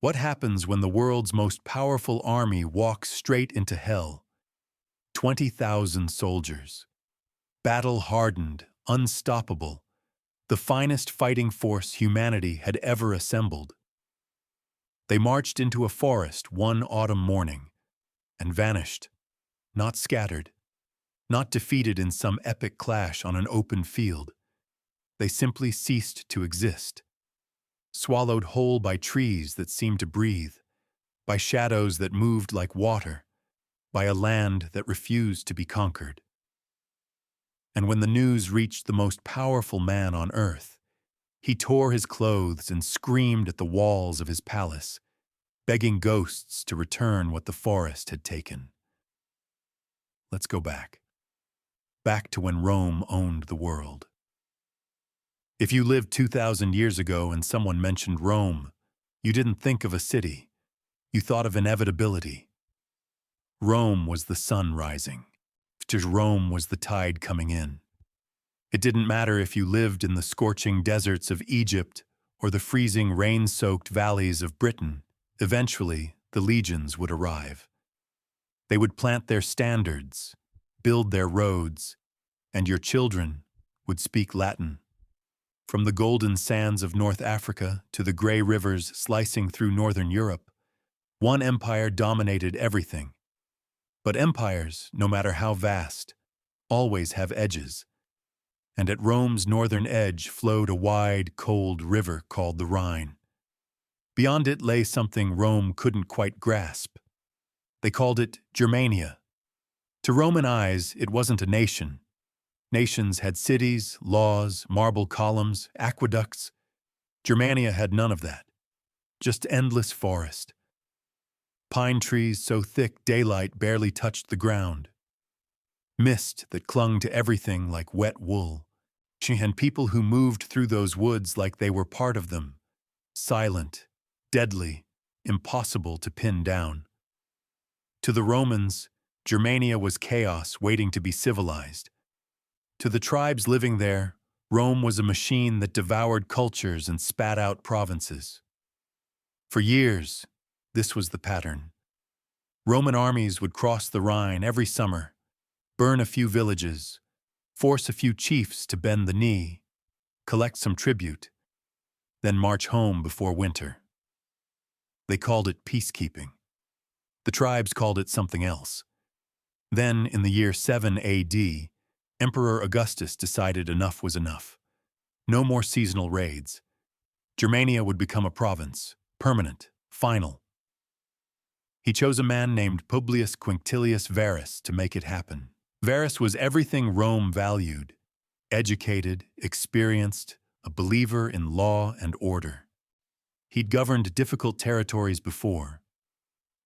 What happens when the world's most powerful army walks straight into hell? 20,000 soldiers. Battle-hardened, unstoppable, the finest fighting force humanity had ever assembled. They marched into a forest one autumn morning and vanished, not scattered, not defeated in some epic clash on an open field. They simply ceased to exist, swallowed whole by trees that seemed to breathe, by shadows that moved like water, by a land that refused to be conquered. And when the news reached the most powerful man on earth, he tore his clothes and screamed at the walls of his palace, begging ghosts to return what the forest had taken. Let's go back to when Rome owned the world. If you lived 2,000 years ago and someone mentioned Rome, you didn't think of a city. You thought of inevitability. Rome was the sun rising. Rome was the tide coming in. It didn't matter if you lived in the scorching deserts of Egypt or the freezing rain-soaked valleys of Britain. Eventually, the legions would arrive. They would plant their standards, build their roads, and your children would speak Latin. From the golden sands of North Africa to the gray rivers slicing through northern Europe, one empire dominated everything. But empires, no matter how vast, always have edges. And at Rome's northern edge flowed a wide, cold river called the Rhine. Beyond it lay something Rome couldn't quite grasp. They called it Germania. To Roman eyes, it wasn't a nation. Nations had cities, laws, marble columns, aqueducts. Germania had none of that. Just endless forest. Pine trees so thick daylight barely touched the ground. Mist that clung to everything like wet wool. And people who moved through those woods like they were part of them. Silent, deadly, impossible to pin down. To the Romans, Germania was chaos waiting to be civilized. To the tribes living there, Rome was a machine that devoured cultures and spat out provinces. For years, this was the pattern. Roman armies would cross the Rhine every summer, burn a few villages, force a few chiefs to bend the knee, collect some tribute, then march home before winter. They called it peacekeeping. The tribes called it something else. Then, in the year 7 AD, Emperor Augustus decided enough was enough. No more seasonal raids. Germania would become a province, permanent, final. He chose a man named Publius Quinctilius Varus to make it happen. Varus was everything Rome valued: educated, experienced, a believer in law and order. He'd governed difficult territories before.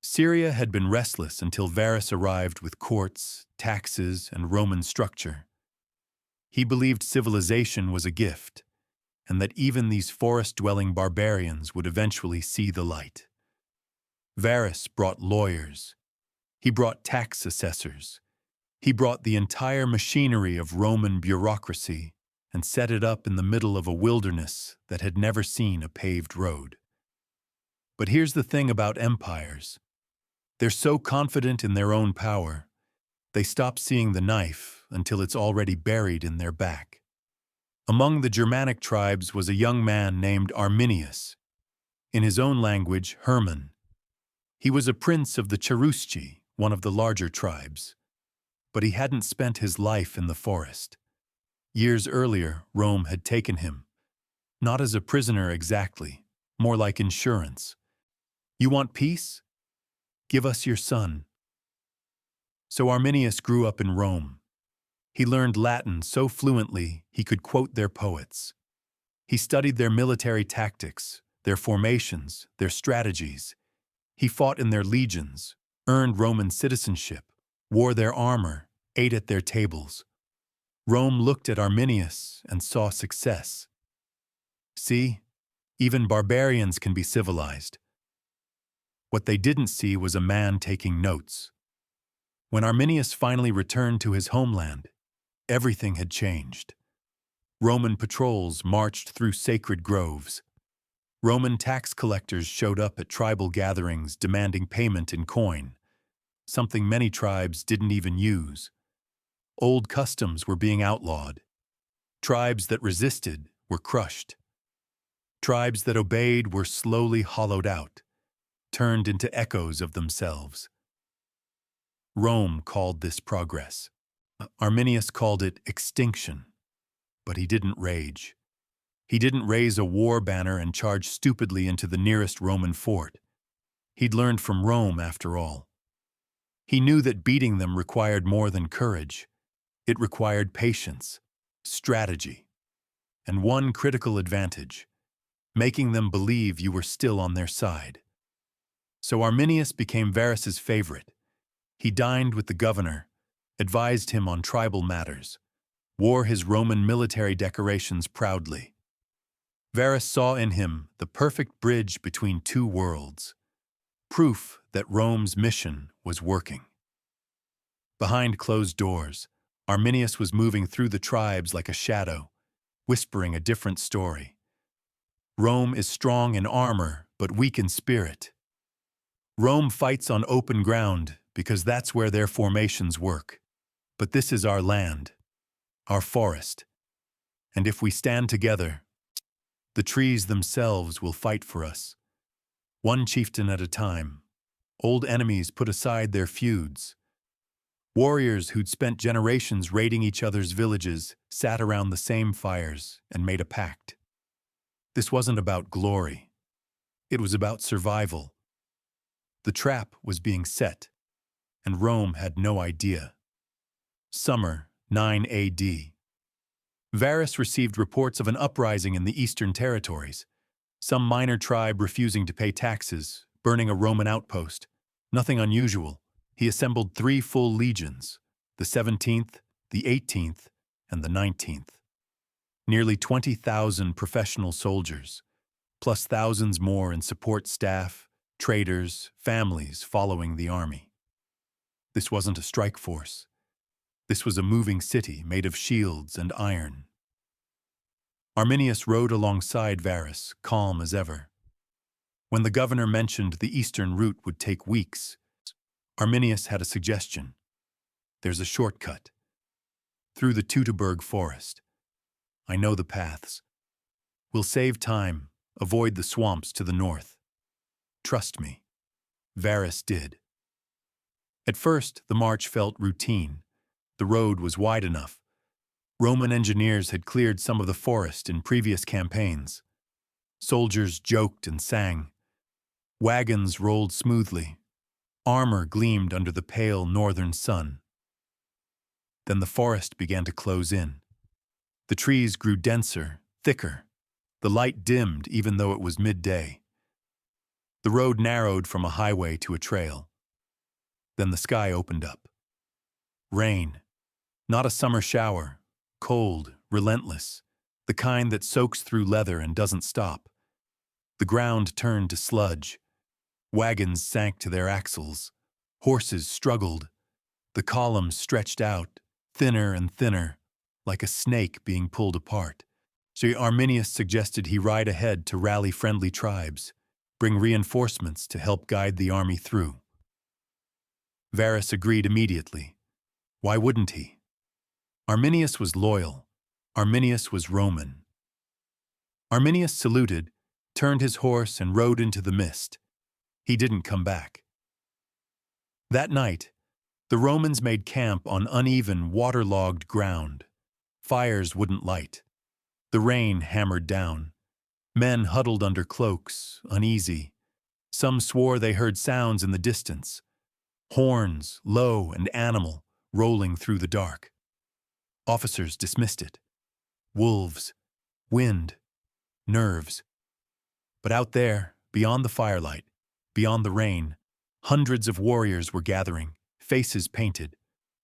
Syria had been restless until Varus arrived with courts, taxes, and Roman structure. He believed civilization was a gift, and that even these forest-dwelling barbarians would eventually see the light. Varus brought lawyers. He brought tax assessors. He brought the entire machinery of Roman bureaucracy and set it up in the middle of a wilderness that had never seen a paved road. But here's the thing about empires. They're so confident in their own power, they stop seeing the knife until it's already buried in their back. Among the Germanic tribes was a young man named Arminius, in his own language, Hermann. He was a prince of the Cherusci, one of the larger tribes. But he hadn't spent his life in the forest. Years earlier, Rome had taken him. Not as a prisoner exactly, more like insurance. You want peace? Give us your son. So Arminius grew up in Rome. He learned Latin so fluently he could quote their poets. He studied their military tactics, their formations, their strategies. He fought in their legions, earned Roman citizenship, wore their armor, ate at their tables. Rome looked at Arminius and saw success. See, even barbarians can be civilized. What they didn't see was a man taking notes. When Arminius finally returned to his homeland, everything had changed. Roman patrols marched through sacred groves. Roman tax collectors showed up at tribal gatherings demanding payment in coin, something many tribes didn't even use. Old customs were being outlawed. Tribes that resisted were crushed. Tribes that obeyed were slowly hollowed out, turned into echoes of themselves. Rome called this progress. Arminius called it extinction. But he didn't rage. He didn't raise a war banner and charge stupidly into the nearest Roman fort. He'd learned from Rome, after all. He knew that beating them required more than courage. It required patience, strategy, and one critical advantage: making them believe you were still on their side. So Arminius became Varus's favorite. He dined with the governor, advised him on tribal matters, wore his Roman military decorations proudly. Varus saw in him the perfect bridge between two worlds, proof that Rome's mission was working. Behind closed doors, Arminius was moving through the tribes like a shadow, whispering a different story. Rome is strong in armor, but weak in spirit. Rome fights on open ground because that's where their formations work. But this is our land, our forest. And if we stand together, the trees themselves will fight for us. One chieftain at a time. Old enemies put aside their feuds. Warriors who'd spent generations raiding each other's villages sat around the same fires and made a pact. This wasn't about glory. It was about survival. The trap was being set, and Rome had no idea. Summer, 9 AD. Varus received reports of an uprising in the eastern territories. Some minor tribe refusing to pay taxes, burning a Roman outpost. Nothing unusual. He assembled 3 full legions, the 17th, the 18th, and the 19th. Nearly 20,000 professional soldiers, plus thousands more in support staff, traders, families following the army. This wasn't a strike force. This was a moving city made of shields and iron. Arminius rode alongside Varus, calm as ever. When the governor mentioned the eastern route would take weeks, Arminius had a suggestion. There's a shortcut. Through the Teutoburg Forest. I know the paths. We'll save time, avoid the swamps to the north. Trust me. Varus did. At first, the march felt routine. The road was wide enough. Roman engineers had cleared some of the forest in previous campaigns. Soldiers joked and sang. Wagons rolled smoothly. Armor gleamed under the pale northern sun. Then the forest began to close in. The trees grew denser, thicker. The light dimmed even though it was midday. The road narrowed from a highway to a trail. Then the sky opened up. Rain. Not a summer shower. Cold, relentless. The kind that soaks through leather and doesn't stop. The ground turned to sludge. Wagons sank to their axles. Horses struggled. The columns stretched out, thinner and thinner, like a snake being pulled apart. So Arminius suggested he ride ahead to rally friendly tribes, bring reinforcements to help guide the army through. Varus agreed immediately. Why wouldn't he? Arminius was loyal. Arminius was Roman. Arminius saluted, turned his horse, and rode into the mist. He didn't come back. That night, the Romans made camp on uneven, waterlogged ground. Fires wouldn't light. The rain hammered down. Men huddled under cloaks, uneasy. Some swore they heard sounds in the distance. Horns, low and animal, rolling through the dark. Officers dismissed it. Wolves, wind, nerves. But out there, beyond the firelight, beyond the rain, hundreds of warriors were gathering, faces painted,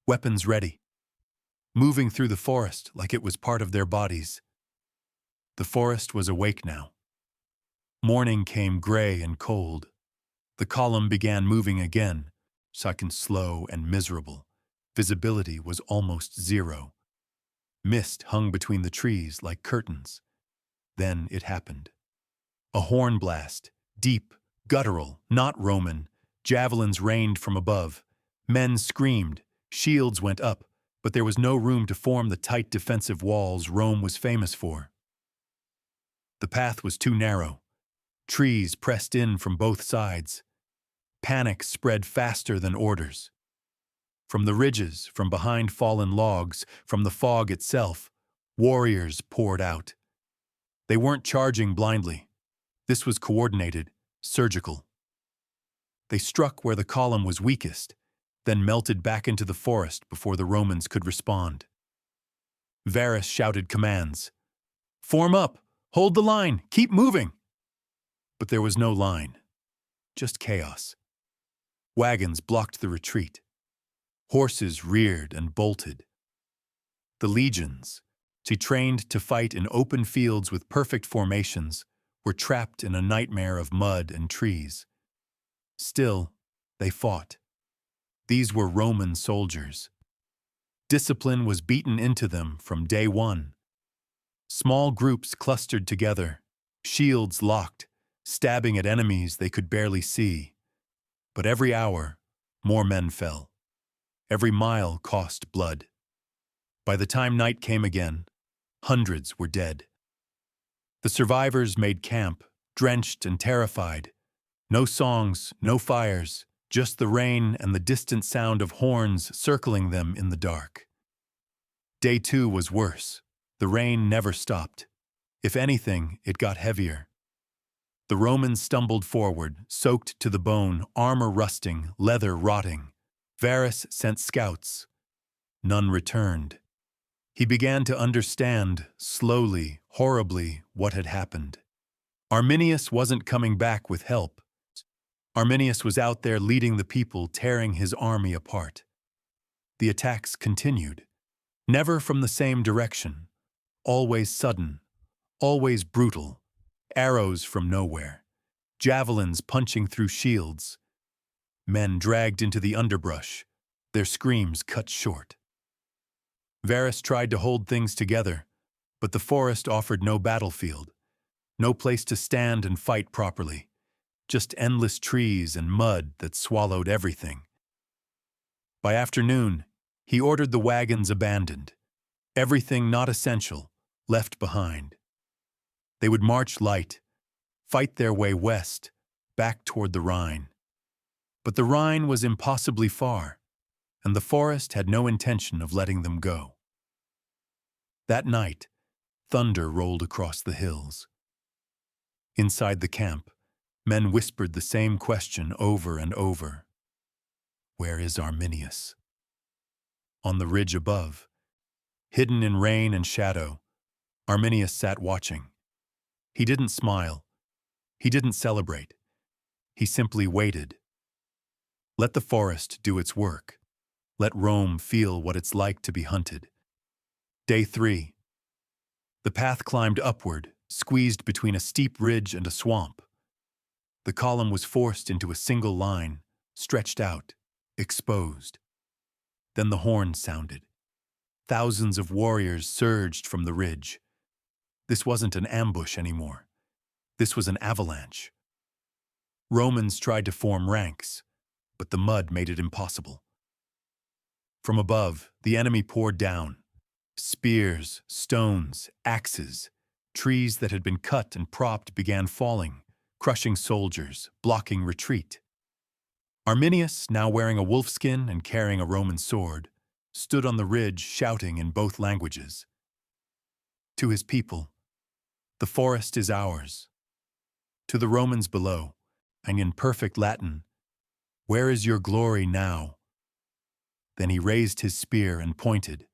weapons ready, moving through the forest like it was part of their bodies. The forest was awake now. Morning came gray and cold. The column began moving again, seconds slow and miserable. Visibility was almost zero. Mist hung between the trees like curtains. Then it happened. A horn blast, deep, guttural, not Roman, javelins rained from above. Men screamed, shields went up, but there was no room to form the tight defensive walls Rome was famous for. The path was too narrow. Trees pressed in from both sides. Panic spread faster than orders. From the ridges, from behind fallen logs, from the fog itself, warriors poured out. They weren't charging blindly. This was coordinated, surgical. They struck where the column was weakest, then melted back into the forest before the Romans could respond. Varus shouted commands. "Form up! Hold the line! Keep moving!" But there was no line, just chaos. Wagons blocked the retreat. Horses reared and bolted. The legions, trained to fight in open fields with perfect formations, were trapped in a nightmare of mud and trees. Still, they fought. These were Roman soldiers. Discipline was beaten into them from day one. Small groups clustered together, shields locked, stabbing at enemies they could barely see. But every hour, more men fell. Every mile cost blood. By the time night came again, hundreds were dead. The survivors made camp, drenched and terrified. No songs, no fires, just the rain and the distant sound of horns circling them in the dark. Day 2 was worse. The rain never stopped. If anything, it got heavier. The Romans stumbled forward, soaked to the bone, armor rusting, leather rotting. Varus sent scouts. None returned. He began to understand, slowly, horribly, what had happened. Arminius wasn't coming back with help. Arminius was out there leading the people, tearing his army apart. The attacks continued, never from the same direction, always sudden, always brutal, arrows from nowhere, javelins punching through shields. Men dragged into the underbrush, their screams cut short. Varus tried to hold things together, but the forest offered no battlefield, no place to stand and fight properly, just endless trees and mud that swallowed everything. By afternoon, he ordered the wagons abandoned, everything not essential left behind. They would march light, fight their way west, back toward the Rhine. But the Rhine was impossibly far, and the forest had no intention of letting them go. That night, thunder rolled across the hills. Inside the camp, men whispered the same question over and over. Where is Arminius? On the ridge above, hidden in rain and shadow, Arminius sat watching. He didn't smile. He didn't celebrate. He simply waited. Let the forest do its work. Let Rome feel what it's like to be hunted. Day 3. The path climbed upward, squeezed between a steep ridge and a swamp. The column was forced into a single line, stretched out, exposed. Then the horn sounded. Thousands of warriors surged from the ridge. This wasn't an ambush anymore. This was an avalanche. Romans tried to form ranks, but the mud made it impossible. From above, the enemy poured down. Spears, stones, axes, trees that had been cut and propped began falling, crushing soldiers, blocking retreat. Arminius, now wearing a wolfskin and carrying a Roman sword, stood on the ridge shouting in both languages. To his people, the forest is ours. To the Romans below, and in perfect Latin, where is your glory now? Then he raised his spear and pointed.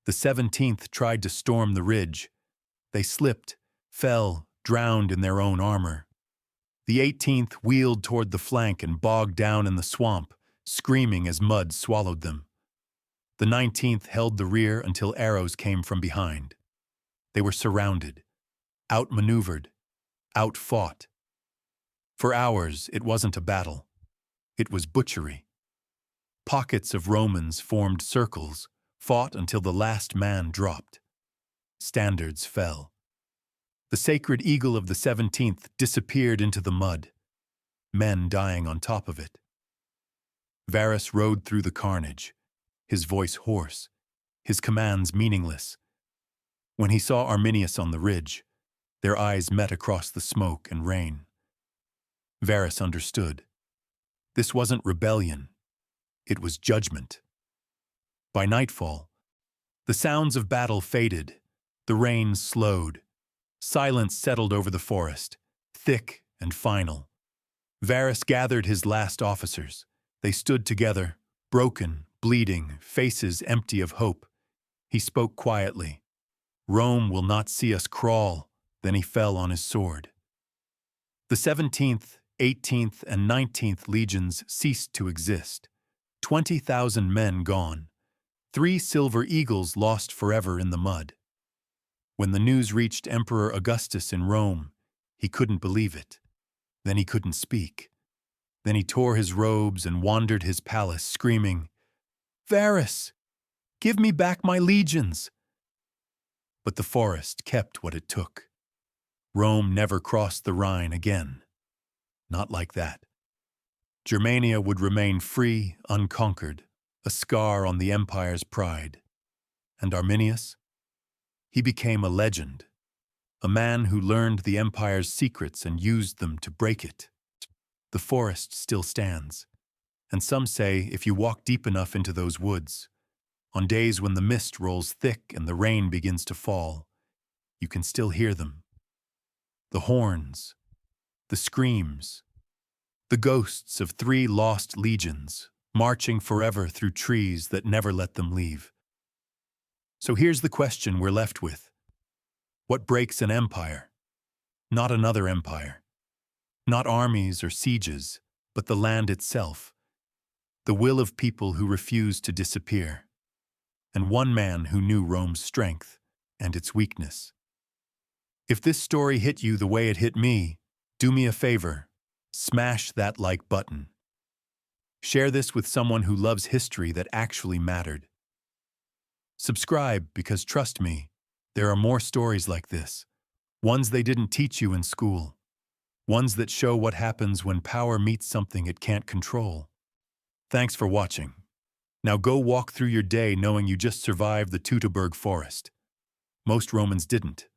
The 17th tried to storm the ridge. They slipped, fell, drowned in their own armor. The 18th wheeled toward the flank and bogged down in the swamp, screaming as mud swallowed them. The 19th held the rear until arrows came from behind. They were surrounded, outmaneuvered, outfought. For hours, it wasn't a battle. It was butchery. Pockets of Romans formed circles, fought until the last man dropped. Standards fell. The sacred eagle of the 17th disappeared into the mud, men dying on top of it. Varus rode through the carnage, his voice hoarse, his commands meaningless. When he saw Arminius on the ridge, their eyes met across the smoke and rain. Varus understood. This wasn't rebellion, it was judgment. By nightfall, the sounds of battle faded, the rain slowed. Silence settled over the forest, thick and final. Varus gathered his last officers. They stood together, broken, bleeding, faces empty of hope. He spoke quietly. "Rome will not see us crawl." Then he fell on his sword. The 17th, 18th, and 19th legions ceased to exist. 20,000 men gone. 3 silver eagles lost forever in the mud. When the news reached Emperor Augustus in Rome, he couldn't believe it. Then he couldn't speak. Then he tore his robes and wandered his palace, screaming, "Varus, give me back my legions!" But the forest kept what it took. Rome never crossed the Rhine again. Not like that. Germania would remain free, unconquered, a scar on the empire's pride. And Arminius? He became a legend, a man who learned the empire's secrets and used them to break it. The forest still stands, and some say if you walk deep enough into those woods, on days when the mist rolls thick and the rain begins to fall, you can still hear them. The horns, the screams, the ghosts of 3 lost legions, marching forever through trees that never let them leave. So here's the question we're left with. What breaks an empire? Not another empire. Not armies or sieges, but the land itself. The will of people who refuse to disappear. And one man who knew Rome's strength and its weakness. If this story hit you the way it hit me, do me a favor. Smash that like button. Share this with someone who loves history that actually mattered. Subscribe because, trust me, there are more stories like this. Ones they didn't teach you in school. Ones that show what happens when power meets something it can't control. Thanks for watching. Now go walk through your day knowing you just survived the Teutoburg Forest. Most Romans didn't.